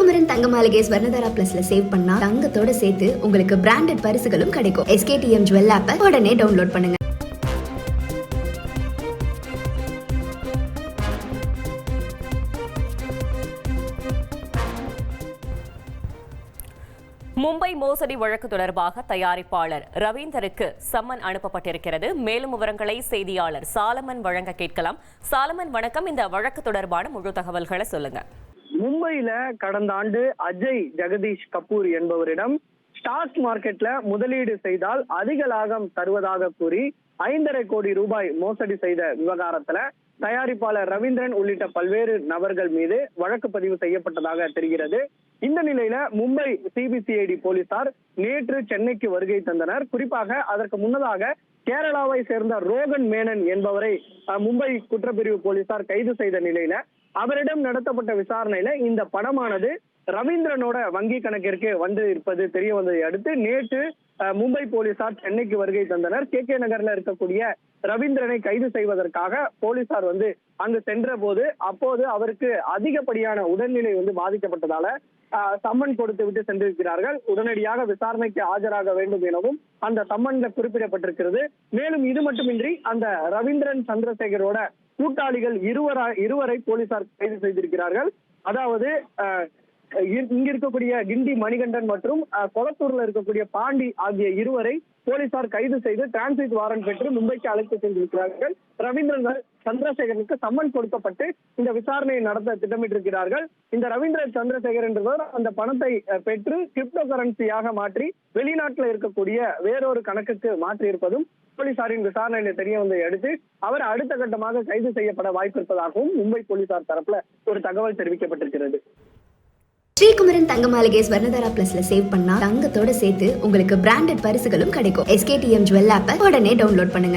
ஸ்ரீகுமரன் தங்க மாளிகை ஸ்வர்ணதாரா பிளஸ்ல சேவ் பண்ணா தங்கத்தோட சேர்த்து உங்களுக்கு பிராண்டட் பரிசுகளும் கிடைக்கும். SKTM ஜுவல் ஆப்பை உடனே டவுன்லோட் பண்ணுங்க. மும்பை மோசடி வழக்கு தொடர்பாக தயாரிப்பாளர் ரவீந்தருக்கு சம்மன் அனுப்பப்பட்டிருக்கிறது. மேலும் விவரங்களை செய்தியாளர் சாலமன் வழங்க கேட்கலாம். சாலமன் வணக்கம். இந்த வழக்கு தொடர்பான முழு தகவல்களை சொல்லுங்க. மும்பையில கடந்த ஆண்டு அஜய் ஜெகதீஷ் கபூர் என்பவரிடம் ஸ்டாக் மார்க்கெட்ல முதலீடு செய்தால் அதிக லாபம் தருவதாக கூறி 5.5 கோடி ரூபாய் மோசடி செய்த விவகாரத்துல தயாரிப்பாளர் ரவீந்திரன் உள்ளிட்ட பல்வேறு நபர்கள் மீது வழக்கு பதிவு செய்யப்பட்டதாக தெரிகிறது. இந்த நிலையில மும்பை CBCID போலீசார் நேற்று சென்னைக்கு வருகை தந்தனர். குறிப்பாக அதற்கு முன்னதாக கேரளாவை சேர்ந்த ரோகன் மேனன் என்பவரை மும்பை குற்றப்பிரிவு போலீசார் கைது செய்த நிலையில அவரிடம் நடத்தப்பட்ட விசாரணையில இந்த பணமானது ரவீந்திரனோட வங்கி கணக்கிற்கு வந்து இருப்பது தெரிய வந்ததை அடுத்து நேற்று மும்பை போலீசார் சென்னைக்கு வருகை தந்தனர். KK நகர்ல இருக்கக்கூடிய ரவீந்திரனை கைது செய்வதற்காக போலீசார் அங்கு சென்ற போது அப்போது அவருக்கு அதிகப்படியான உடல்நிலை பாதிக்கப்பட்டதால சம்மன் கொடுத்து விட்டு சென்றிருக்கிறார்கள். உடனடியாக விசாரணைக்கு ஆஜராக வேண்டும் எனவும் அந்த சம்மன்ல குறிப்பிடப்பட்டிருக்கிறது. மேலும் இது மட்டுமின்றி அந்த ரவீந்திரன் சந்திரசேகரோட கூட்டாளிகள் இருவரை போலீசார் கைது செய்திருக்கிறார்கள். அதாவது இங்க இருக்கக்கூடிய கிண்டி மணிகண்டன் மற்றும் கொளத்தூர்ல இருக்கக்கூடிய பாண்டி ஆகிய இருவரை போலீசார் கைது செய்து டிரான்சிட் வாரண்ட் பெற்று மும்பைக்கு அழைத்து சென்றிருக்கிறார்கள். ரவீந்திரன் சந்திரசேகரனுக்கு சம்மன் கொடுக்கப்பட்டு இந்த விசாரணையை நடத்த திட்டமிட்டிருக்கிறார்கள். இந்த ரவீந்திரன் சந்திரசேகர் என்பவர் அந்த பணத்தை பெற்று கிரிப்டோ கரன்சியாக மாற்றி வெளிநாட்டில் இருக்கக்கூடிய வேறொரு கணக்குக்கு மாற்றி இருப்பதும் போலீசாரின் விசாரணையில தெரிய வந்ததை அடுத்து அவர் அடுத்த கட்டமாக கைது செய்யப்பட வாய்ப்பு இருப்பதாகவும் மும்பை போலீசார் தரப்புல ஒரு தகவல் தெரிவிக்கப்பட்டிருக்கிறது. ஸ்ரீகுமரன் தங்க மாளிகை ஸ்வர்ணதாரா பிளஸ்ல சேவ் பண்ணா தங்கத்தோட சேர்த்து உங்களுக்கு பிராண்டட் பரிசுகளும் கிடைக்கும். SKTM ஜுவல் ஆப்பை உடனே டவுன்லோட் பண்ணுங்க.